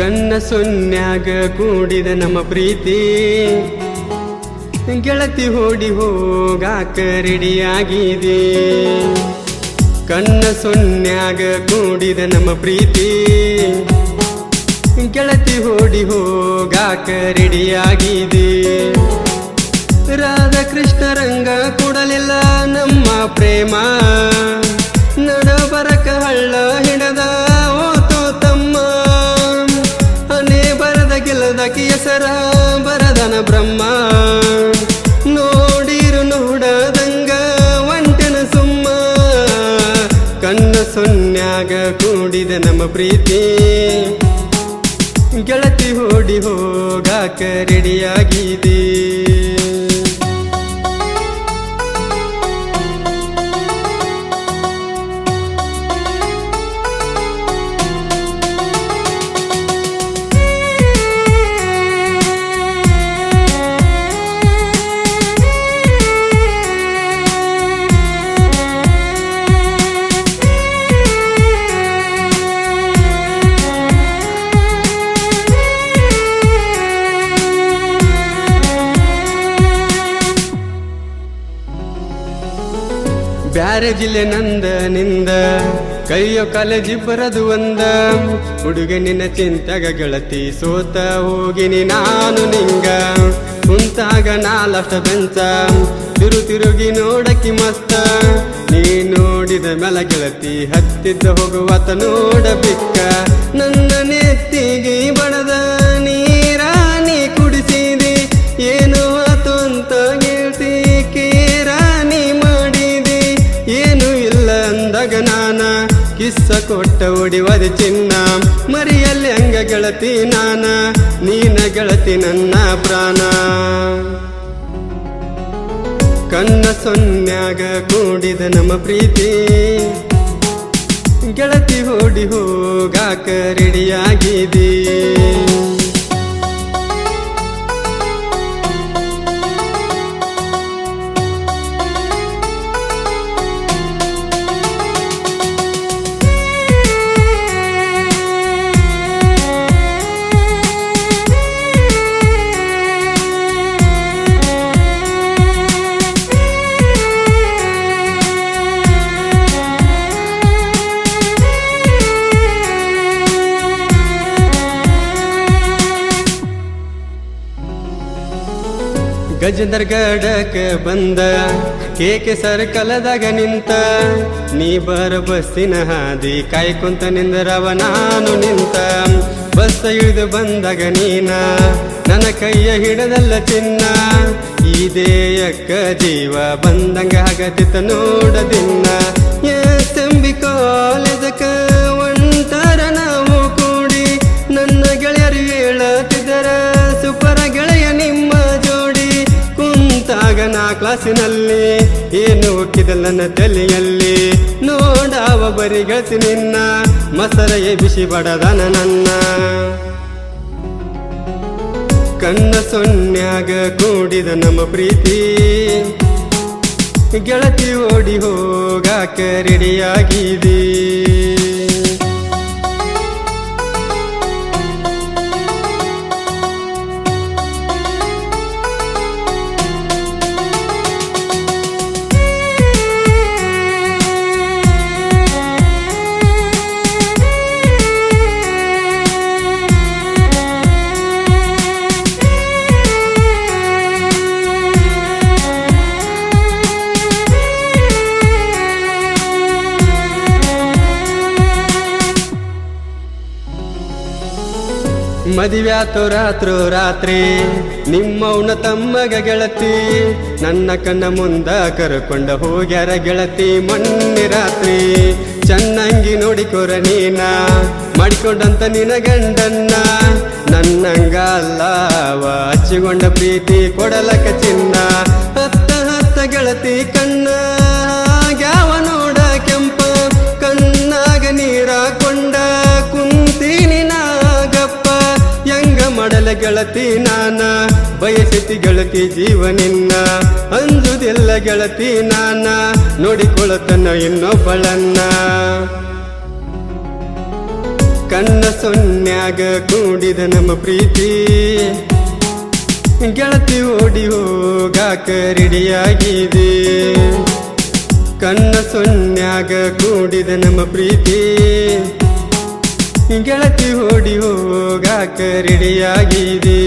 ಕಣ್ಣ ಸೊನ್ಯಾಗ ಕೂಡಿದ ನಮ್ಮ ಪ್ರೀತಿ ಗೆಳತಿ ಓಡಿ ಹೋಗಾಕ ರೆಡಿಯಾಗಿದೆ. ಕಣ್ಣ ಸೊನ್ಯಾಗ ಕೂಡಿದ ನಮ್ಮ ಪ್ರೀತಿ ಗೆಳತಿ ಓಡಿ ಹೋಗಾಕ ರೆಡಿಯಾಗಿದೆ. ರಾಧಾಕೃಷ್ಣ ರಂಗ ಕೊಡಲಿಲ್ಲ ನಮ್ಮ ಪ್ರೇಮ, ನಡಬರಕ ಹಳ್ಳ ಹಿಡದ ಓತೋ ತಮ್ಮ. ಅನೇ ಬರದ ಗೆಲ್ಲದಕ್ಕೆ ಹೆಸರ ಬರದನ ಬ್ರಹ್ಮ, ನೋಡಿರು ನೋಡದಂಗ ಒಂಟೆನ ಸುಮ್ಮ. ಕಣ್ಣ ಸೊನ್ಯಾಗ ಕೂಡಿದ ನಮ್ಮ ಪ್ರೀತಿ ಗೆಳತಿ ಓಡಿ ಹೋಗಾಕ ರೆಡಿಯಾಗಿದೆ. ಬ್ಯಾರೆ ಜಿಲ್ಲೆ ನಂದ ನಿಂದ ಕೈಯೋ ಕಾಲೇಜಿ ಬರದು ಒಂದ. ಹುಡುಗನಿನ ಚಿಂತಾಗ ಗೆಳತಿ ಸೋತ ಹೋಗಿನಿ ನಾನು ನಿಂಗ. ಕುಂತಾಗ ನಾಲಷ್ಟ ಬೆಂಚ ತಿರುಗಿ ನೋಡಕಿ ಮಸ್ತ. ನೀ ನೋಡಿದ ಮೇಲ ಗೆಳತಿ ಹತ್ತಿದ್ದ ಹೋಗುವತ ನೋಡ ಬಿಕ್ಕ. ನನ್ನ ನೆತ್ತಿಗೆ ಬಡದ ನೀರ ನೀ ಕುಡಿಸಿದಿ, ಏನು ಆತು ಅಂತ ಗೆಳತಿ ಕೇರಾನಿ ಮಾಡಿದಿ. ಏನು ಇಲ್ಲ ಅಂದಾಗ ನಾನ ಕಿಸ್ಸ ಕೊಟ್ಟ ಒಡಿವದ ಚಿನ್ನ. ಮರಿಯಲ್ಲಿ ಹಂಗ ಗೆಳತಿ ನಾನ, ನೀನ ಗೆಳತಿ ನನ್ನ ಪ್ರಾಣ. ಕಣ್ಣ ಸೊನ್ಯಾಗ ಕೂಡಿದ ನಮ್ಮ ಪ್ರೀತಿ ಗೆಳತಿ ಓಡಿ ಹೋಗಾಕ ರೆಡಿಯಾಗಿದೆ. ಗಜೇಂದ್ರ ಗಡಕ ಬಂದ ಕೇಕೆ ಸರ್ಕಲದಾಗ ನಿಂತ. ನೀ ಬರ ಬಸ್ಸಿನ ಹಾದಿ ಕಾಯ್ಕೊಂತ ನಿಂದರವ ನಾನು ನಿಂತ. ಬಸ್ ಇಳಿದು ಬಂದಾಗ ನೀನ ನನ್ನ ಕೈಯ ಹಿಡದಲ್ಲ ಚಿನ್ನ. ಈ ದೇಯಕ್ಕ ಜೀವ ಬಂದಂಗ ಆಗತಿತ್ತ ನೋಡದಿನ್ನ. ಎಸ್ಎಂಬಿ ಕಾಲೇಜಕ ಒಂಟರ ನಾವು ಕೂಡಿ, ನನ್ನ ಗೆಳೆಯರು ಹೇಳತಿದ್ದರ ಸುಪರ ಗೆಳೆಯ ನಿಮ್ಮ ಜೋಡಿ. ಕುಂತಾಗ ನಾ ಕ್ಲಾಸಿನಲ್ಲಿ ಏನು ಹುಕ್ಕಿದಲ್ಲ ನನ್ನ ತಲೆಯಲ್ಲಿ. ನೋಡಾವ ಬರಿ ಗೆಳತಿ ನಿನ್ನ, ಮಸರೆಯೇ ಬಿಸಿ ಬಡದನ ನನ್ನ. ಕಣ್ಣ ಸೊನ್ಯಾಗ ಕೂಡಿದ ನಮ್ಮ ಪ್ರೀತಿ ಗೆಳತಿ ಓಡಿ ಹೋಗಾಕ ರೆಡಿಯಾಗಿದೆ. ಮದುವ್ಯಾತೋ ರಾತ್ರೋ ರಾತ್ರಿ ನಿಮ್ಮವನ ತಮ್ಮಗ ಗೆಳತಿ. ನನ್ನ ಕಣ್ಣ ಮುಂದ ಕರ್ಕೊಂಡ ಹೋಗ್ಯಾರ ಗೆಳತಿ ಮೊನ್ನೆ ರಾತ್ರಿ. ಚೆನ್ನಾಗಿ ನೋಡಿಕೊರ ನೀನ ಮಾಡಿಕೊಂಡಂತ ನಿನ ಗಂಡನ್ನ. ನನ್ನಂಗ ಅಲ್ಲವ ಹಚ್ಚಿಕೊಂಡ ಪ್ರೀತಿ ಕೊಡಲಕ ಚಿನ್ನ. ಹತ್ತ ಗೆಳತಿ ಕಣ್ಣ ಗ್ಯಾವ ನೋಡ ಕೆಂಪ. ಕಣ್ಣಾಗ ನೀರ ಕೊಂಡ ಕುಂತೀನಿ ನಾಗಪ್ಪ. ಹೆಂಗ ಮಾಡಲ ಗೆಳತಿ ನಾನ, ಬಯಸಿತಿ ಗೆಳತಿ ಜೀವನಿನ್ನ. ಅಂಜುದಿಲ್ಲ ಗೆಳತಿ ನಾನ, ನೋಡಿಕೊಳ್ಳತನ ಇನ್ನೊಬ್ಬಳನ್ನ. ಕಣ್ಣ ಸೊನ್ಯಾಗ ಕೂಡಿದ ನಮ್ಮ ಪ್ರೀತಿ ಗೆಳತಿ ಓಡಿ ಹೋಗಾಕ ರೆಡಿಯಾಗಿದೆ ಕಣ್ಣ ಸೊನ್ಯಾಗ ಕೂಡಿದ ನಮ್ಮ ಪ್ರೀತಿ ಗೆಳತಿ ಓಡಿ ಹೋಗಾಕ ರೆಡಿಯಾಗಿದೆ